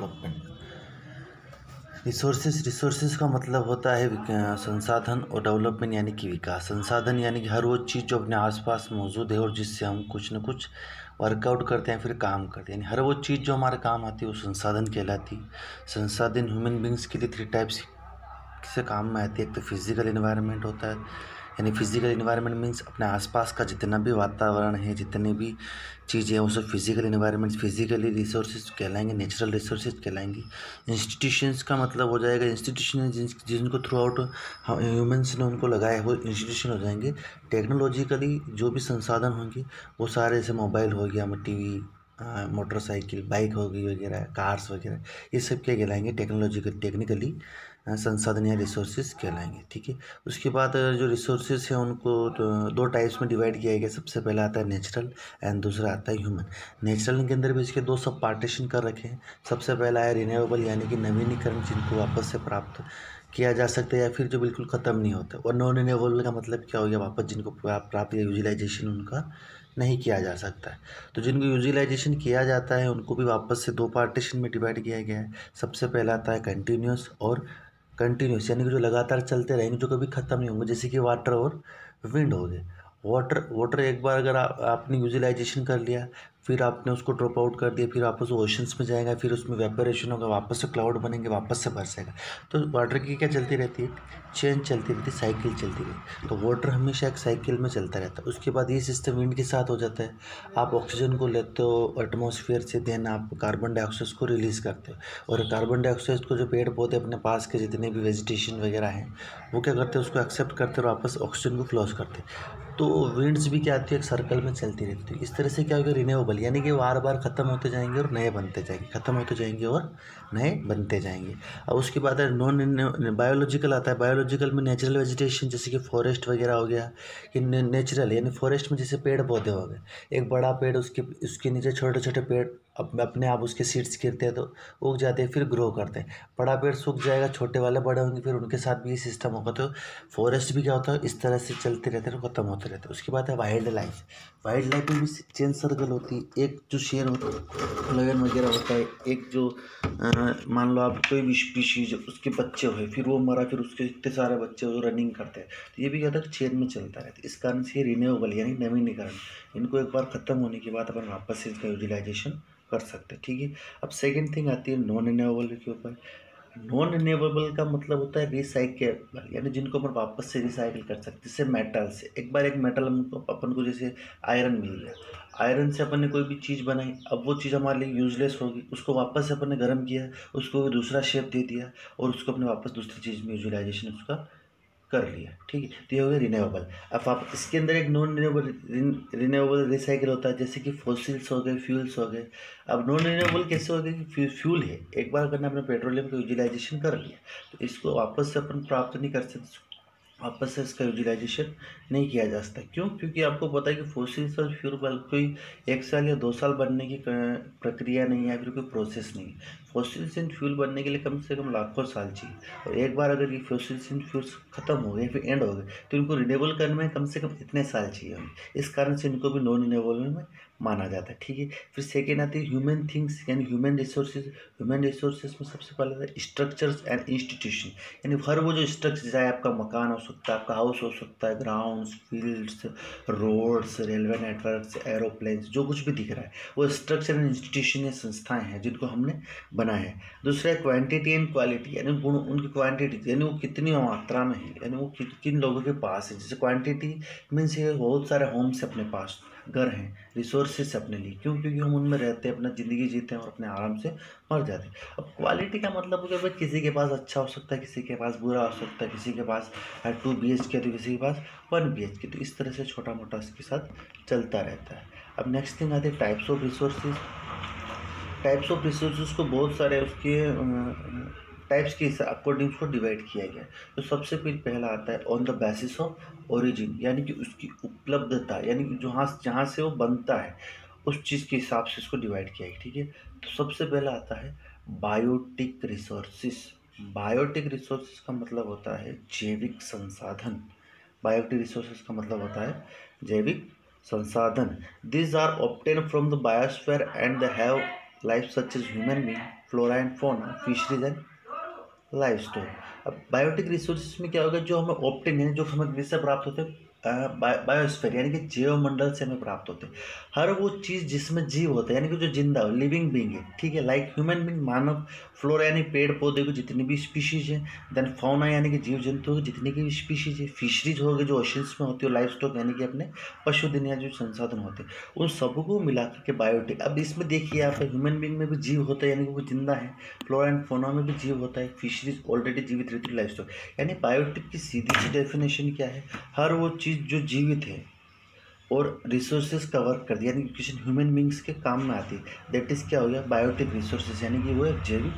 Development. Resources का मतलब होता है संसाधन, और डेवलपमेंट यानी कि विकास। संसाधन यानी कि हर वो चीज़ जो अपने आसपास मौजूद है और जिससे हम कुछ न कुछ वर्कआउट करते हैं, फिर काम करते हैं, यानी हर वो चीज़ जो हमारे काम आती है वो संसाधन कहलाती है। संसाधन ह्यूमन बींग्स के लिए 3 टाइप्स से काम में आती है। एक तो फिजिकल इन्वायरमेंट होता है, यानी फिजिकल इन्वायरमेंट मीन्स अपने आसपास का जितना भी वातावरण है, जितनी भी चीज़ें हैं, वो सब फिजिकल इन्वायरमेंट, फिजिकली रिसोर्सेज कहलाएंगे, नेचुरल रिसोर्सेज कहलाएंगे। इंस्टीट्यूशंस का मतलब हो जाएगा, इंस्टीट्यूशन जिनको थ्रू आउट ह्यूमन्स ने उनको लगाया वो इंस्टीट्यूशन हो जाएंगे। टेक्नोलॉजिकली जो भी संसाधन होंगे वो सारे, जैसे मोबाइल हो गया, टीवी, मोटरसाइकिल, बाइक हो गई वगैरह, कार्स वगैरह, ये सब क्या कहलाएंगे, टेक्निकली संसाधन या रिसोर्सेज कहलाएंगे। ठीक है। उसके बाद जो रिसोर्सेज हैं उनको 2 टाइप्स में डिवाइड किया गया। सबसे पहला आता है नेचुरल एंड दूसरा आता है ह्यूमन। नेचुरल के अंदर भी इसके 2 सब पार्टीशन कर रखे हैं। सबसे पहला है रिन्यूएबल, यानी कि नवीनीकरण, जिनको वापस से प्राप्त किया जा सकता है या फिर जो बिल्कुल ख़त्म नहीं होता। और नॉन रिन्यूएबल का मतलब क्या हो गया, वापस जिनको प्राप्त या यूटिलाइजेशन उनका नहीं किया जा सकता है। तो जिनको यूटिलाइजेशन किया जाता है उनको भी वापस से 2 पार्टीशन में डिवाइड किया गया है। सबसे पहला आता है कंटिन्यूस, और कंटिन्यूस यानी कि जो लगातार चलते रहेंगे, जो कभी ख़त्म नहीं होंगे, जैसे कि वाटर और विंड हो गए। वाटर एक बार अगर आपने यूटिलाइजेशन कर लिया, फिर आपने उसको ड्रॉप आउट कर दिया, फिर वापस ओशंस में जाएगा, फिर उसमें वेपरेशन होगा, वापस से क्लाउड बनेंगे, वापस से बरसेगा। तो वाटर की क्या चलती रहती है, चेन चलती रहती है, साइकिल चलती रहती है। तो वाटर हमेशा एक साइकिल में चलता रहता है। उसके बाद ये सिस्टम विंड के साथ हो जाता है। आप ऑक्सीजन को लेते हो एटमॉस्फेयर से, देन आप कार्बन डाइऑक्साइड को रिलीज़ करते हो, और कार्बन डाइऑक्साइड को जो पेड़ पौधे अपने पास के जितने भी वेजिटेशन वगैरह हैं वो क्या करते हैं, उसको एक्सेप्ट करते और वापस ऑक्सीजन को क्लोज करते। तो विंड्स भी क्या आती है, एक सर्कल में चलती रहती है। इस तरह से क्या होगा, रिन्यूएबल, यानी कि बार बार ख़त्म होते जाएंगे और नए बनते जाएंगे, ख़त्म होते जाएंगे और नए बनते जाएंगे। अब उसके बाद है नॉन बायोलॉजिकल आता है। बायोलॉजिकल में नेचुरल वेजिटेशन, जैसे कि फॉरेस्ट वगैरह हो गया, कि नेचुरल यानी फॉरेस्ट में जैसे पेड़ पौधे हो गए, एक बड़ा पेड़, उसके नीचे छोटे छोटे पेड़ अपने आप उसके सीड्स गिरते हैं तो उग जाते हैं, फिर ग्रो करते हैं। बड़ा पेड़ सूख जाएगा, छोटे वाले बड़े होंगे, फिर उनके साथ भी ये सिस्टम होगा। तो फॉरेस्ट भी क्या होता है, इस तरह से चलते रहते हैं, ख़त्म होते रहते हैं। उसके बाद है वाइल्ड लाइफ। वाइल्ड लाइफ में भी चेन सर्कल होती है। एक जो शेर होता है, लायन वगैरह होता है, एक जो मान लो आप कोई भी स्पीशीज, उसके बच्चे हुए, फिर वो मरा, फिर उसके इतने सारे बच्चे जो रनिंग करते हैं, तो ये भी क्या होता है, चेन में चलता रहता है। इस कारण से रिन्यूएबल यानी नवीनीकरण, इनको एक बार ख़त्म होने के बाद अपन वापस से इसका यूटिलाइजेशन कर सकते हैं। ठीक है। अब सेकेंड थिंग आती है नॉन रिन्यूएबल के ऊपर। नॉन रिन्यूएबल का मतलब होता है रिसाइकेबल, यानी जिनको अपन वापस से रिसाइकिल कर सकते हैं। जैसे मेटल से, एक बार एक मेटल अपन को जैसे आयरन मिल गया, आयरन से अपन ने कोई भी चीज़ बनाई, अब वो चीज़ हमारे लिए यूजलेस होगी, उसको वापस से अपन ने गर्म किया, उसको दूसरा शेप दे दिया और उसको अपने वापस दूसरी चीज़ में यूटिलाइजेशन उसका कर लिया। ठीक है। तो ये हो गया रिन्यूएबल। अब आप इसके अंदर एक नॉन रिन्यूएबल रिसाइकिल होता है, जैसे कि फॉसिल्स हो गए, फ्यूल्स हो गए। अब नॉन रिन्यूएबल कैसे हो गए कि फ्यूल है, एक बार अगर आपने पेट्रोलियम का यूटिलाइजेशन कर लिया तो इसको वापस से अपन प्राप्त नहीं कर सकते, वापस से इसका यूटिलाइजेशन नहीं किया जा सकता। क्यों? क्योंकि आपको पता है कि फॉसिल्स और फ्यूल कोई 1 साल या 2 साल बनने की प्रक्रिया नहीं है, फिर कोई प्रोसेस नहीं है। फॉसिल्स एंड फ्यूल बनने के लिए कम से कम लाखों साल चाहिए, और एक बार अगर ये फॉसिल्स एंड फ्यूल्स खत्म हो गए, फिर एंड हो गए, तो इनको रिन्यूएबल करने में कम से कम इतने साल चाहिए हमें। इस कारण से इनको भी नॉन रिन्यूएबल में माना जाता है। ठीक है। फिर सेकेंड आती है ह्यूमन थिंग्स यानी ह्यूमन रिसोर्सेज। ह्यूमन रिसोर्सेज में सबसे पहले आता है स्ट्रक्चर्स एंड इंस्टीट्यूशन, यानी हर वो जो स्ट्रक्चर, चाहे आपका मकान हो सकता है, आपका हाउस हो सकता है, grounds, fields, roads, railway networks, aeroplanes, जो कुछ भी दिख रहा है वो स्ट्रक्चर एंड इंस्टीट्यूशन या संस्थाएं हैं जिनको हमने बनाया है। दूसरा है क्वांटिटी एंड क्वालिटी, यानी गुण, उनकी क्वांटिटी यानी वो कितनी मात्रा में है, यानी वो किन लोगों के पास है। जैसे क्वांटिटी मीन्स ये बहुत सारे होम्स अपने पास, घर हैं, रिसोर्सेज अपने लिए, क्यों? क्योंकि हम उनमें रहते हैं, अपना ज़िंदगी जीते हैं और अपने आराम से मर जाते हैं। अब क्वालिटी का मतलब हो गया भाई, किसी के पास अच्छा हो सकता है, किसी के पास बुरा हो सकता है, किसी के पास 2 BHK तो किसी के पास 1 BHK, तो इस तरह से छोटा मोटा इसके साथ चलता रहता है। अब नेक्स्ट थिंग आती है types of resources. Types of resources को बहुत सारे उसके टाइप्स के अकॉर्डिंग उसको डिवाइड किया गया है। तो सबसे पहला आता है on the basis of origin, यानी कि उसकी उपलब्धता, यानी कि जहाँ से वो बनता है उस चीज़ के हिसाब से इसको डिवाइड किया है। ठीक है। तो सबसे पहला आता है बायोटिक रिसोर्सेज। बायोटिक रिसोर्सेज का मतलब होता है जैविक संसाधन। बायोटिक रिसोर्सेज का मतलब होता है जैविक संसाधन। These are obtained from the biosphere and they have life such as human being, flora and fauna, fisheries and life stock. अब बायोटिक रिसोर्सेज में क्या होगा, जो हमें ऑप्टिन है, जो हमें किससे प्राप्त होते हैं, बायोस्फीयर यानी कि जैव मंडल से हमें प्राप्त होते हैं। हर वो चीज़ जिसमें जीव होता है यानी कि जो जिंदा हो, लिविंग बींग है, ठीक है, लाइक ह्यूमन बींग, मानव, फ्लोरा यानी पेड़ पौधे की जितनी भी स्पीशीज हैं, देन फौना यानी कि जीव जंतु की जितनी की स्पीशीज है, फिशरीज हो गए जो ओशंस में होती है, लाइफ स्टॉक यानी कि अपने पशु दुनिया जो संसाधन होते हैं, उन सबको मिला के बायोटिक। अब इसमें देखिए आप, ह्यूमन बींग में भी जीव होता है यानी कि वो जिंदा है, फ्लोरा एंड फौना में भी जीव होता है, फिशरीज ऑलरेडी जीवित रहती है, लाइफ स्टॉक। यानी बायोटिक की सीधी सी डेफिनेशन क्या है, हर वो चीज़ जो जीवित है और रिसोर्सेज का वर्क कर दिया यानी कि किसी ह्यूमन बींग्स के काम में आती है, दैट इज़ क्या हो गया, बायोटिक रिसोर्सेज, यानी कि वो एक जैविक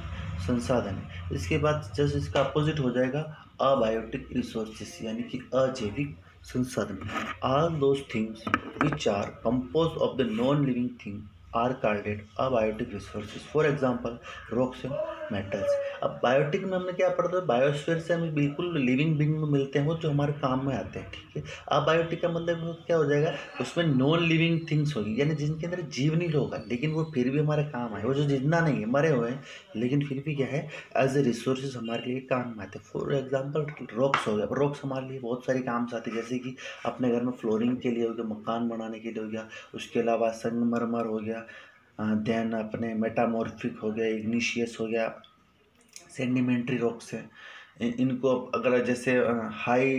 संसाधन है। इसके बाद जस्ट इसका अपोजिट हो जाएगा अबायोटिक रिसोर्सेज, यानी कि अजैविक संसाधन। All those things which are compose of the non living thing are called abiotic resources, for example rocks and metals. अब बायोटिक में हमने क्या पढ़ा था, बायोस्फीयर से हमें बिल्कुल लिविंग बींग में मिलते हैं वो जो हमारे काम में आते हैं, ठीक है। अब बायोटिक का मतलब क्या हो जाएगा, उसमें नॉन लिविंग थिंग्स होगी, यानी जिनके अंदर जीव नहीं होगा लेकिन वो फिर भी हमारे काम आए, वो जो जिंदा नहीं है, मरे हुए हैं, लेकिन फिर भी क्या है, एज ए रिसोर्सेज हमारे लिए काम में आते हैं। फॉर एग्जाम्पल रॉक्स हो गया, रॉक्स हमारे लिए बहुत सारे काम से आते हैं, जैसे कि अपने घर में फ्लोरिंग के लिए हो गया, मकान बनाने के लिए हो गया, उसके अलावा संगमरमर हो गया, देन अपने मेटामॉर्फिक हो गया, इग्निशियस हो गया, सेडिमेंट्री रॉक्स हैं। इनको अगर जैसे हाई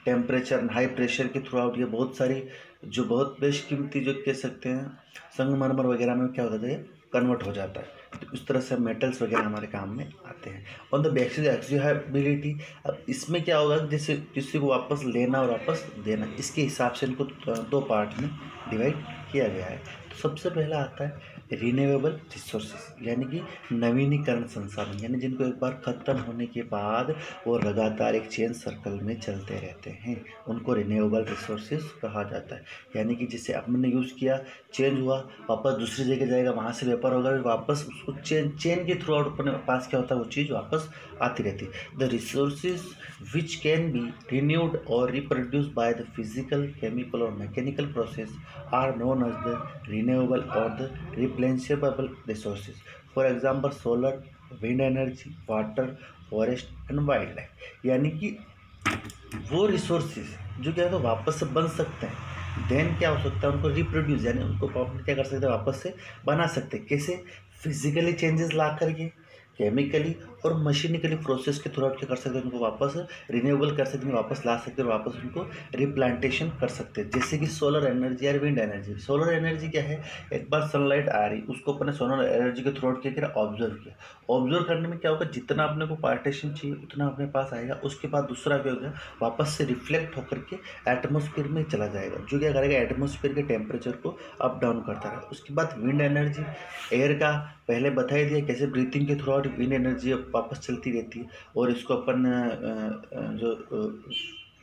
टेम्परेचर, हाई प्रेशर के थ्रू आउट, ये बहुत सारी जो बहुत बेशकीमती जो कह सकते हैं संगमरमर वगैरह में क्या होता है, कन्वर्ट हो जाता है। तो इस तरह से मेटल्स वगैरह हमारे काम में आते हैं। ऑन द बैक एक्सिबिलिटी, अब इसमें क्या होगा, जैसे किसी को वापस लेना और वापस देना, इसके हिसाब से इनको दो पार्ट में डिवाइड किया गया है। तो सबसे पहला आता है रिन्यूएबल रिसोर्सेज, यानी कि नवीनीकरण संसाधन, यानी जिनको एक बार ख़त्म होने के बाद वो लगातार एक चेन सर्कल में चलते रहते हैं, उनको रिन्यूएबल रिसोर्सेज कहा जाता है। यानी कि जिसे हमने यूज़ किया, चेंज हुआ, वापस दूसरी जगह जाएगा, वहाँ से व्यापार होगा, वापस उसको चेन के थ्रू आउट अपने पास क्या होता है, वो चीज़ वापस आती रहती है। The resources which can be renewed और reproduce by the physical, chemical और mechanical process are known as the renewable और the replenishable resources, for example solar, wind energy, water, forest and wildlife। यानी कि वो रिसोर्सेज जो क्या है तो वापस से बन सकते हैं, देन क्या हो सकता है, उनको रिप्रोड्यूस यानी उनको क्या कर सकते हैं, वापस से बना सकते हैं। कैसे, फिजिकली चेंजेस ला करके, केमिकली और मशीनिकली प्रोसेस के थ्रू क्या कर सकते हैं, उनको वापस रिन्यूएबल कर सकते हैं, वापस ला सकते हैं, वापस उनको रिप्लांटेशन कर सकते हैं। जैसे कि सोलर एनर्जी या विंड एनर्जी। सोलर एनर्जी क्या है, एक बार सनलाइट आ रही, उसको अपने सोलर एनर्जी के थ्रू क्या किया, ऑब्जर्व किया। ऑब्जर्व करने में क्या होगा, जितना अपने को पार्टीशन चाहिए उतना अपने पास आएगा, उसके बाद दूसरा क्या होगा, वापस से रिफ्लेक्ट होकर के एटमोसफियर में चला जाएगा, जो क्या करेगा, एटमोसफियर के टेम्परेचर को अप डाउन करता रहेगा। उसके बाद विंड एनर्जी, एयर का पहले बता ही दिया कैसे ब्रीथिंग के थ्रू आउट विंड एनर्जी वापस चलती रहती है, और इसको अपन जो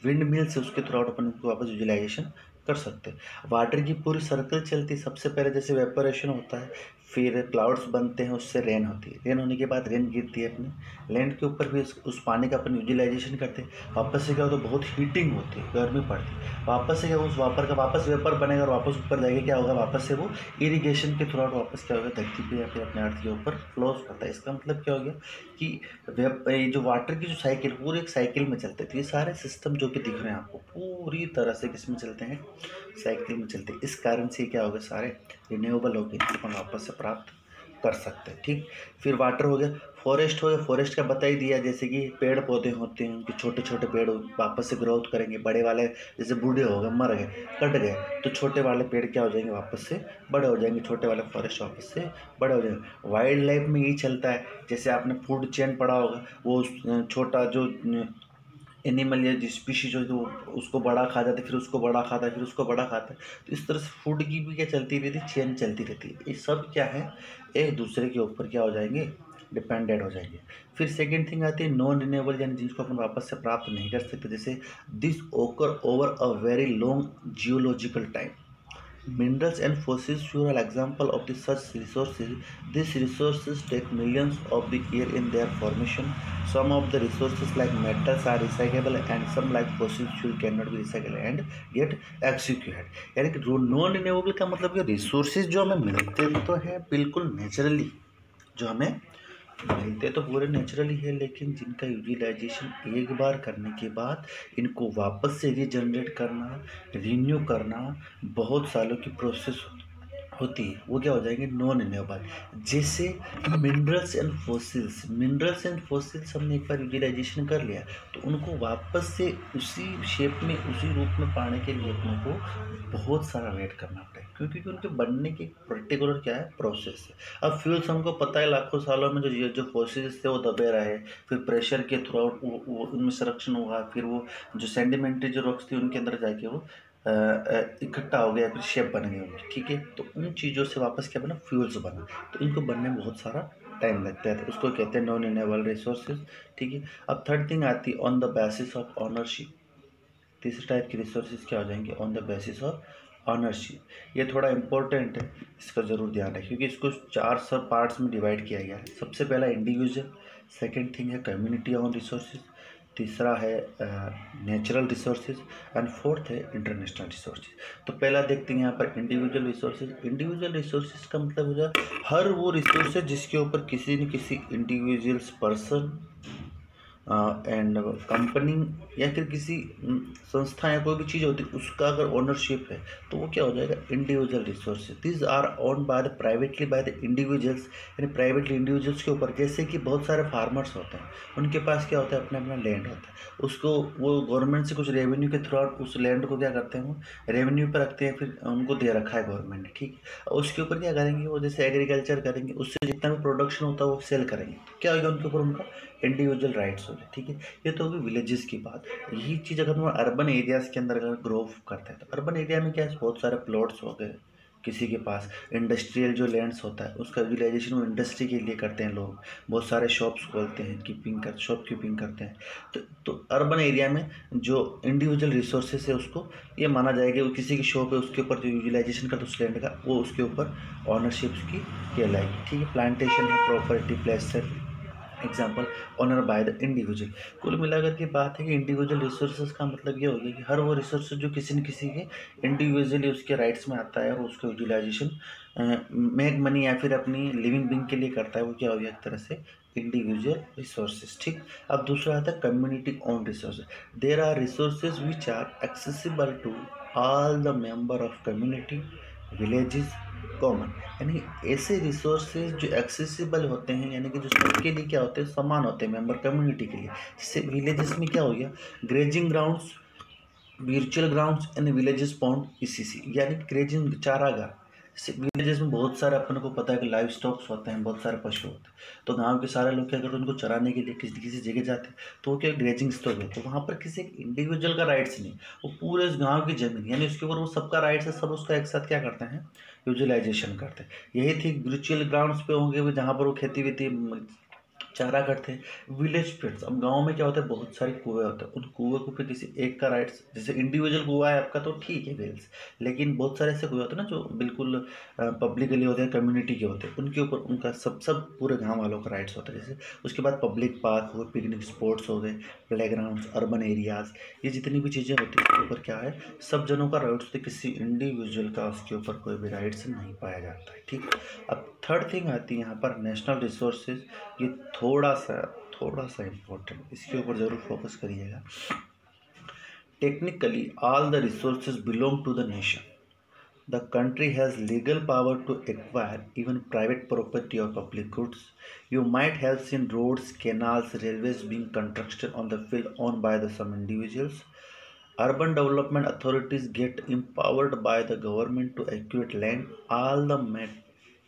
विंड मिल से उसके थ्रू आउट अपन इसको वापस यूटिलाइजेशन कर सकते हैं। वाटर की पूरी सर्कल चलती है, सबसे पहले जैसे वेपोरेशन होता है, फिर क्लाउड्स बनते हैं, उससे रेन होती है, रेन होने के बाद रेन गिरती है अपने लैंड के ऊपर, भी उस पानी का अपन यूटिलाइजेशन करते हैं। वापस से क्या होता है, बहुत हीटिंग होती है, गर्मी पड़ती है, वापस से क्या उस वापर का वापस वेपर बनेगा और वापस ऊपर जाएगा, क्या होगा, वापस से वो इरीगेशन के थ्रू आउट वापस क्या होगा, धरती पे या फिर अपने अर्थ के ऊपर फ्लोज करता है। इसका मतलब क्या हो गया कि जो वाटर की जो साइकिल पूरी एक साइकिल में चलते थे, ये सारे सिस्टम जो कि दिख रहे हैं आपको पूरी तरह से किस में चलते हैं, साइकिल में चलते हैं। इस कारण से क्या होगा, सारे रिन्यूएबल होकर अपन वापस से प्राप्त कर सकते हैं, ठीक। फिर वाटर हो गया, फॉरेस्ट हो गया, फॉरेस्ट का बता ही दिया, जैसे कि पेड़ पौधे होते हैं, उनके छोटे छोटे पेड़ वापस से ग्रोथ करेंगे, बड़े वाले जैसे बूढ़े हो गए, मर गए, कट गए, तो छोटे वाले पेड़ क्या हो जाएंगे, वापस से बड़े हो जाएंगे, छोटे वाले फॉरेस्ट वापस से बड़े हो जाएंगे। वाइल्ड लाइफ में यही चलता है, जैसे आपने फूड चेन पढ़ा होगा, वो छोटा जो एनिमल या जो स्पीशीज जो उसको बड़ा खा जाता है, फिर उसको बड़ा खाता है, फिर उसको बड़ा खाता है, तो इस तरह से फूड की भी क्या चलती रहती है, चेन चलती रहती है। ये सब क्या है, एक दूसरे के ऊपर क्या हो जाएंगे, डिपेंडेंट हो जाएंगे। फिर सेकेंड थिंग आती है नॉन रिन्यूएबल, यानी जिसको अपन वापस से प्राप्त नहीं कर सकते, जैसे दिस ओकर over a very long geological time. Minerals and fossils sure are example of the such resources. These resources take millions of the year in their formation. Some of the resources like metals are recyclable and some like fossil fuel cannot be recycled and get executed. यानी कि non renewable का मतलब ये resources जो हमें मिलते तो हैं बिल्कुल नेचुरली, जो हमें मिलते तो पूरे नेचुरली है, लेकिन जिनका यूटिलाइजेशन एक बार करने के बाद इनको वापस से रीजनरेट करना, रिन्यू करना बहुत सालों की प्रोसेस होती है। वो क्या हो जाएंगे, नॉन रिन्यूएबल। जैसे मिनरल्स एंड फॉसिल्स हमने एक बार यूटिलाइजेशन कर लिया तो उनको वापस से उसी शेप में, उसी रूप में पाने के लिए अपने को बहुत सारा वेट करना पड़ेगा, क्योंकि उनके बनने की पर्टिकुलर क्या है, प्रोसेस है। अब फ्यूल्स हमको पता है लाखों सालों में जो फॉसिल्स थे वो दबे रहे, फिर प्रेशर के थ्रू आउट वो उनमें संरक्षण हुआ, फिर वो जो सेडिमेंट्री जो रॉक्स थी उनके अंदर जाके वो इकट्ठा हो गया, फिर शेप बन गई उनकी, ठीक है। तो उन चीज़ों से वापस क्या बना, फ्यूल्स बना। तो इनको बनने में बहुत सारा टाइम लगता है, तो उसको कहते हैं नॉन रिन्यूएबल रिसोर्सेज, ठीक है। अब थर्ड थिंग आती है on the basis of ownership. तीसरे टाइप के रिसोर्सेज क्या हो जाएंगे, on the basis of ownership. ये थोड़ा इंपॉर्टेंट है, इसका ज़रूर ध्यान रखें, क्योंकि इसको 4 सब पार्ट्स में डिवाइड किया गया है। सबसे पहला इंडिविजुअल, सेकेंड थिंग है कम्युनिटी ऑन रिसोर्सेज, तीसरा है नेचुरल रिसोर्सेज, एंड फोर्थ है इंटरनेशनल रिसोर्सेज। तो पहला देखते हैं यहाँ पर इंडिविजुअल रिसोर्सेज। इंडिविजुअल रिसोर्सेज का मतलब हो जाए हर वो रिसोर्सेज जिसके ऊपर किसी न किसी इंडिविजुअल्स पर्सन एंड कंपनी या फिर किसी संस्था या कोई भी चीज़ होती है उसका अगर ओनरशिप है तो वो क्या हो जाएगा, individual resources. This our own by the privately by the individuals, यानी प्राइवेटली इंडिविजुअल्स के ऊपर। जैसे कि बहुत सारे फार्मर्स होते हैं, उनके पास क्या होता है, अपना अपना लैंड होता है, उसको वो गवर्नमेंट से कुछ रेवेन्यू के थ्रू आउट उस लैंड को क्या करते हैं, वो रेवेन्यू पर रखते हैं, फिर उनको दे रखा है गवर्नमेंट ने, ठीक है। उसके ऊपर क्या करेंगे, वो जैसे एग्रीकल्चर करेंगे, उससे जितना भी प्रोडक्शन होता है वो सेल करेंगे, तो क्या होगा, उनके ऊपर उनका इंडिविजुअल राइट्स हो गए, ठीक है। ये तो होगी विलेजेस की बात। यही चीज़ अगर हम अर्बन एरियाज़ के अंदर अगर ग्रो करते हैं तो अर्बन एरिया में क्या है, बहुत सारे प्लॉट्स हो गए, किसी के पास इंडस्ट्रियल जो लैंड्स होता है उसका यूटिलाइजेशन वो इंडस्ट्री के लिए करते हैं लोग, बहुत सारे शॉप्स खोलते हैं, शॉप कीपिंग करते हैं। तो अर्बन एरिया में जो इंडिविजुअल रिसोर्सेस है उसको ये माना जाएगा, वो किसी की शॉप है उसके ऊपर जो यूटिलाइजेशन करता है उस लैंड का, वो उसके ऊपर ऑनरशिप की कहलाएगी, ठीक है। प्लांटेशन है, property, placer, example owner by the individual. कुल मिलाकर के बात है कि इंडिविजुअल रिसोर्सेज का मतलब ये हो गया कि हर वो रिसोर्स जो किसी न किसी के इंडिविजुअली उसके राइट्स में आता है और उसका यूटिलाइजेशन मेक मनी या फिर अपनी लिविंग बिंग के लिए करता है, वो क्या हो गया एक तरह से इंडिविजुअल रिसोर्सेज, ठीक। अब दूसरा आता है community own resources. There are resources which are accessible to all the member of community, villages, common, यानी ऐसे रिसोर्सेज जो एक्सेसिबल होते हैं, यानी कि जो सबके लिए क्या होते हैं, समान होते हैं, मेंबर कम्युनिटी के लिए। जैसे विलेजेस में क्या हो गया, grazing grounds, virtual grounds and villages pond, ECC, यानी ग्रेजिंग चारागाह। विलेजेस में बहुत सारे अपन को पता है कि लाइव स्टॉक्स होते हैं, बहुत सारे पशु होते हैं, तो गांव के सारे लोग क्या करते हैं, उनको चराने के लिए किसी किसी जगह जाते हैं, तो वो क्या ग्रेजिंग स्टॉक है, तो वहाँ पर किसी एक इंडिविजुअल का राइट्स नहीं, वो पूरे गाँव की जमीन, यानी उसके ऊपर वो सबका राइट्स है, सब उसका एक साथ क्या करते हैं, यूटिलाइजेशन करते हैं। यही थी वर्चुअल ग्राउंड्स पे होंगे जहाँ पर वो खेती वेती चारा करते हैं। विलेज पेट्स, अब गांव में क्या होता है, बहुत सारे कुएं होते हैं, उन कुएं को फिर किसी एक का राइट्स, जैसे इंडिविजुअल कुआ है आपका तो ठीक है वेल्स, लेकिन बहुत सारे ऐसे कुएं होते हैं ना जो बिल्कुल पब्लिकली होते हैं, कम्युनिटी के होते हैं, उनके ऊपर उनका सब पूरे गाँव वालों का राइट्स होता है। जैसे उसके बाद पब्लिक पार्क हो गए, पिकनिक स्पॉट्स हो गए, प्ले ग्राउंड्स, अर्बन एरियाज़, ये जितनी भी चीज़ें होती हैं उसके ऊपर क्या है, सब जनों का राइट्स होता है, किसी इंडिविजुअल का उसके ऊपर कोई भी राइट्स नहीं पाया जाता है, ठीक। अब थर्ड थिंग आती है यहाँ पर नेशनल रिसोर्सेज। ये थोड़ा सा इम्पोर्टेंट, इसके ऊपर ज़रूर फोकस करिएगा। Technically all the resources belong to the nation. The country has legal power to acquire even private property or public goods. You might have seen roads, canals, railways being constructed on the field owned by some individuals. Urban development authorities get empowered by the government to acquire land,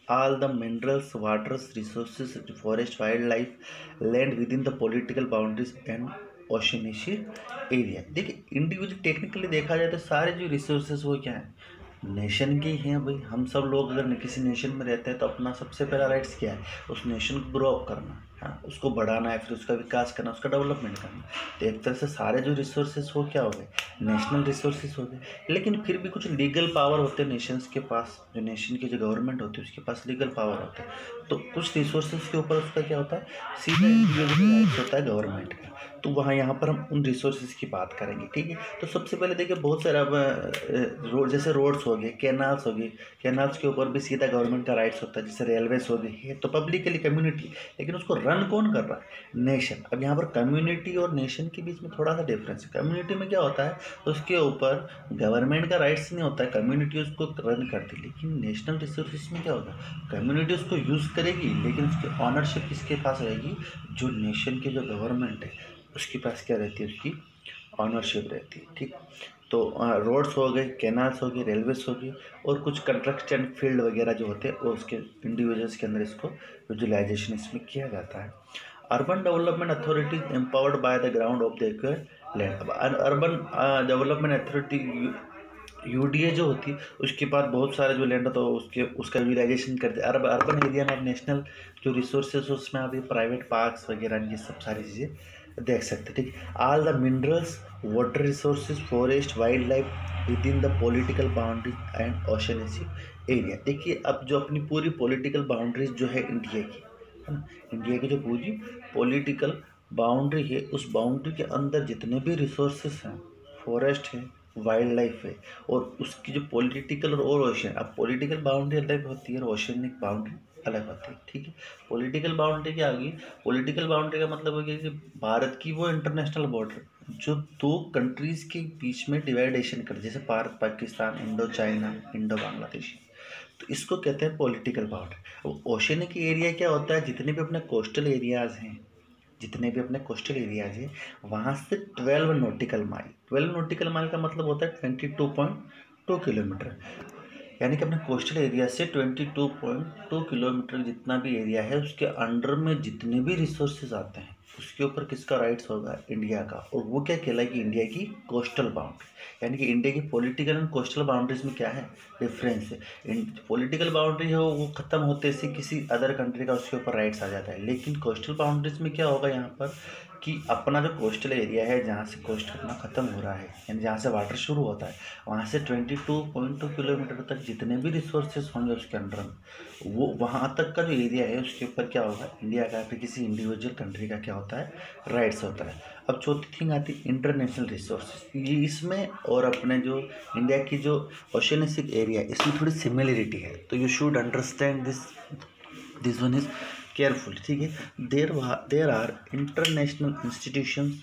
all the minerals, waters, resources, forest, wildlife, land within the political boundaries and oceanic area. देखिए individual technically देखा जाए तो सारे जो resources वो क्या है, nation के हैं भाई। हम सब लोग अगर किसी नेशन में रहते हैं तो अपना सबसे पहला राइट्स क्या है, उस नेशन को ग्रो अप करना, हाँ, उसको बढ़ाना है, फिर उसका विकास करना, उसका डेवलपमेंट करना। तो एक तरह से सारे जो रिसोर्सेज हो क्या हो गए, नेशनल रिसोर्सेज हो गए। लेकिन फिर भी कुछ लीगल पावर होते हैं नेशंस के पास, जो नेशन की जो गवर्नमेंट होती है उसके पास लीगल पावर होता है। तो कुछ रिसोर्सेज के ऊपर उसका क्या होता है, सीधा इंडिविजुअल राइट्स होता है गवर्नमेंट का। तो वहाँ यहाँ पर हम उन रिसोर्सेज की बात करेंगे, ठीक है। तो सबसे पहले देखिए बहुत सारा रोड, जैसे रोड्स हो गए, कैनाल्स हो गए, कैनाल्स के ऊपर भी सीधा गवर्नमेंट का राइट्स होता है। जैसे रेलवेज हो गई है तो पब्लिकली कम्युनिटी, लेकिन उसको रन कौन कर रहा है? नेशन। अब यहाँ पर कम्युनिटी और नेशन के बीच में थोड़ा सा डिफरेंस है। कम्युनिटी में क्या होता है, उसके ऊपर गवर्नमेंट का राइट्स नहीं होता है, कम्युनिटी उसको रन करती। लेकिन नेशनल रिसोर्सेज में क्या होगा, कम्युनिटी उसको यूज़ करेगी, लेकिन उसकी ऑनरशिप किसके पास रहेगी? जो नेशन की जो गवर्नमेंट है उसके पास क्या रहती है, उसकी ऑनरशिप रहती है, ठीक। तो रोड्स हो गए, कैनाल्स हो गए, रेलवेज हो गई, और कुछ कंस्ट्रक्शन फील्ड वगैरह जो होते हैं वो उसके इंडिविजुअल्स के अंदर इसको विजुअलाइजेशन इसमें किया जाता है। Urban development authority empowered by the ground of the acquired land. अब अर्बन डेवलपमेंट अथॉरिटी यूडीए जो होती है उसके पास बहुत सारे जो लैंड होता है उसका यूटिलाइजेशन करते हैं। अर्बन एरिया में आप नेशनल जो रिसोर्सेज उसमें आप ये प्राइवेट पार्क्स वगैरह ये सब सारी चीज़ें देख सकते हैं, ठीक। All the minerals, water resources, forest, wild life with in the political boundaries and oceanic area. देखिए अब जो अपनी पूरी पॉलिटिकल बाउंड्रीज जो है इंडिया की, है ना, इंडिया की जो पूरी पॉलिटिकल बाउंड्री है उस बाउंड्री के अंदर जितने भी रिसोर्सेज हैं, फॉरेस्ट है, वाइल्ड लाइफ है, और उसकी जो पॉलिटिकल और ओशन, अब पॉलिटिकल बाउंड्री अलग होती है और ओशनिक बाउंड्री अलग होती है, ठीक है। पॉलिटिकल बाउंड्री क्या होगी, पॉलिटिकल बाउंड्री का मतलब हो गया कि भारत की वो इंटरनेशनल बॉर्डर जो दो कंट्रीज के बीच में डिवाइडेशन कर, जैसे Bharat Pakistan, Indo China, Indo Bangladesh, तो इसको कहते हैं पॉलिटिकल बाउंड्री। अब ओशनिक एरिया क्या होता है, जितने भी अपने कोस्टल एरियाज हैं, जितने भी अपने कोस्टल एरियाज हैं वहाँ से 12 नॉटिकल माइल, 12 नॉटिकल माइल का मतलब होता है 22.2 किलोमीटर, यानी कि अपने कोस्टल एरिया से 22.2 किलोमीटर जितना भी एरिया है उसके अंडर में जितने भी रिसोर्सेज आते हैं उसके ऊपर किसका राइट्स होगा, इंडिया का। और वो क्या कहलाएगी, इंडिया की कोस्टल बाउंड्री। यानी कि इंडिया की पॉलिटिकल एंड कोस्टल बाउंड्रीज में क्या है, डिफरेंस है। पॉलिटिकल बाउंड्री है वो ख़त्म होते से किसी अदर कंट्री का उसके ऊपर राइट्स आ जाता है, लेकिन कोस्टल बाउंड्रीज में क्या होगा यहाँ पर कि अपना जो कोस्टल एरिया है जहाँ से कोस्ट अपना ख़त्म हो रहा है, यानी जहाँ से वाटर शुरू होता है वहाँ से 22.2 किलोमीटर तक जितने भी रिसोर्सेज होंगे उसके अंडर में, वो वहाँ तक का जो एरिया है उसके ऊपर क्या होगा, इंडिया का फिर किसी इंडिविजुअल कंट्री का क्या होता है, राइट्स होता है। अब चौथी थिंग आती है इंटरनेशनल रिसोर्सेज। ये इसमें और अपने जो इंडिया की जो ओशनिक एरिया इसमें थोड़ी सिमिलरिटी है, तो you should understand this one is careful, ठीक है। There are international institutions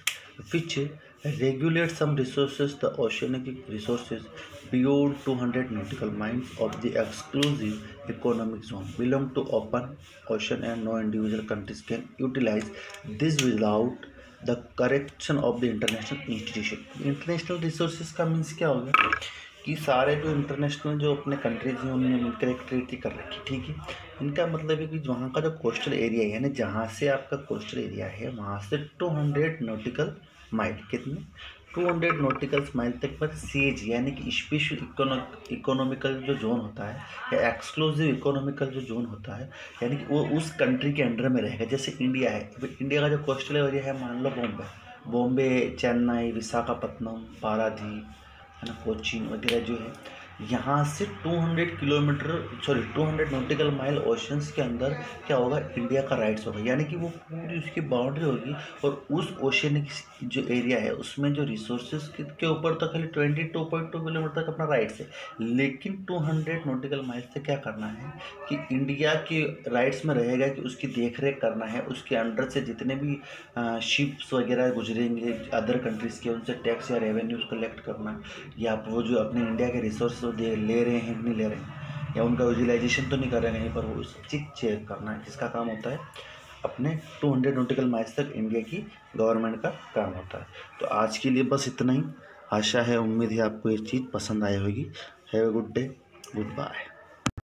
which regulate some resources, the oceanic resources beyond 200 nautical miles of the exclusive economic zone belong to open ocean and no individual countries can utilize this without the correction of the international institution। International resources का means क्या हो गया कि सारे जो international जो अपने countries हैं उनने मिलकर एक ट्रीटी कर रखी, ठीक है। इनका मतलब है कि वहाँ का जो कोस्टल एरिया है, यानी जहाँ से आपका कोस्टल एरिया है वहाँ से 200 नॉटिकल माइल, कितने 200 नॉटिकल माइल तक पर सीएज यानी कि स्पेशल इकोनॉमिकल जो जोन होता है या एक्सक्लूसिव इकोनॉमिकल जो जोन होता है, यानी कि वो उस कंट्री के अंडर में रहेगा। जैसे इंडिया है, इंडिया का जो कोस्टल एरिया है मान लो बॉम्बे, चेन्नई, विशाखापट्टनम, पारादीप, है ना, कोचीन वगैरह जो है, यहाँ से 200 नॉटिकल माइल ओशंस के अंदर क्या होगा, इंडिया का राइट्स होगा, यानी कि वो पूरी उसकी बाउंड्री होगी और उस ओशनिक जो एरिया है उसमें जो रिसोर्सेज के ऊपर तो खाली 22.2 किलोमीटर तक अपना राइट्स है, लेकिन 200 नॉटिकल माइल से क्या करना है कि इंडिया के राइट्स में रहेगा कि उसकी देख रेख करना है, उसके अंडर से जितने भी शिप्स वगैरह गुजरेंगे अदर कंट्रीज़ के उनसे टैक्स या रेवेन्यूज कलेक्ट करना, या वो जो अपने इंडिया के रिसोर्स ले रहे हैं नहीं ले रहे हैं, या उनका यूटिलाइजेशन तो नहीं कर रहे हैं कहीं पर, वो सब चीज़ चेक करना है, जिसका काम होता है अपने 200 नॉटिकल माइल्स तक इंडिया की गवर्नमेंट का काम होता है। तो आज के लिए बस इतना ही। आशा है, उम्मीद है आपको ये चीज़ पसंद आई होगी। Have a good day, good bye.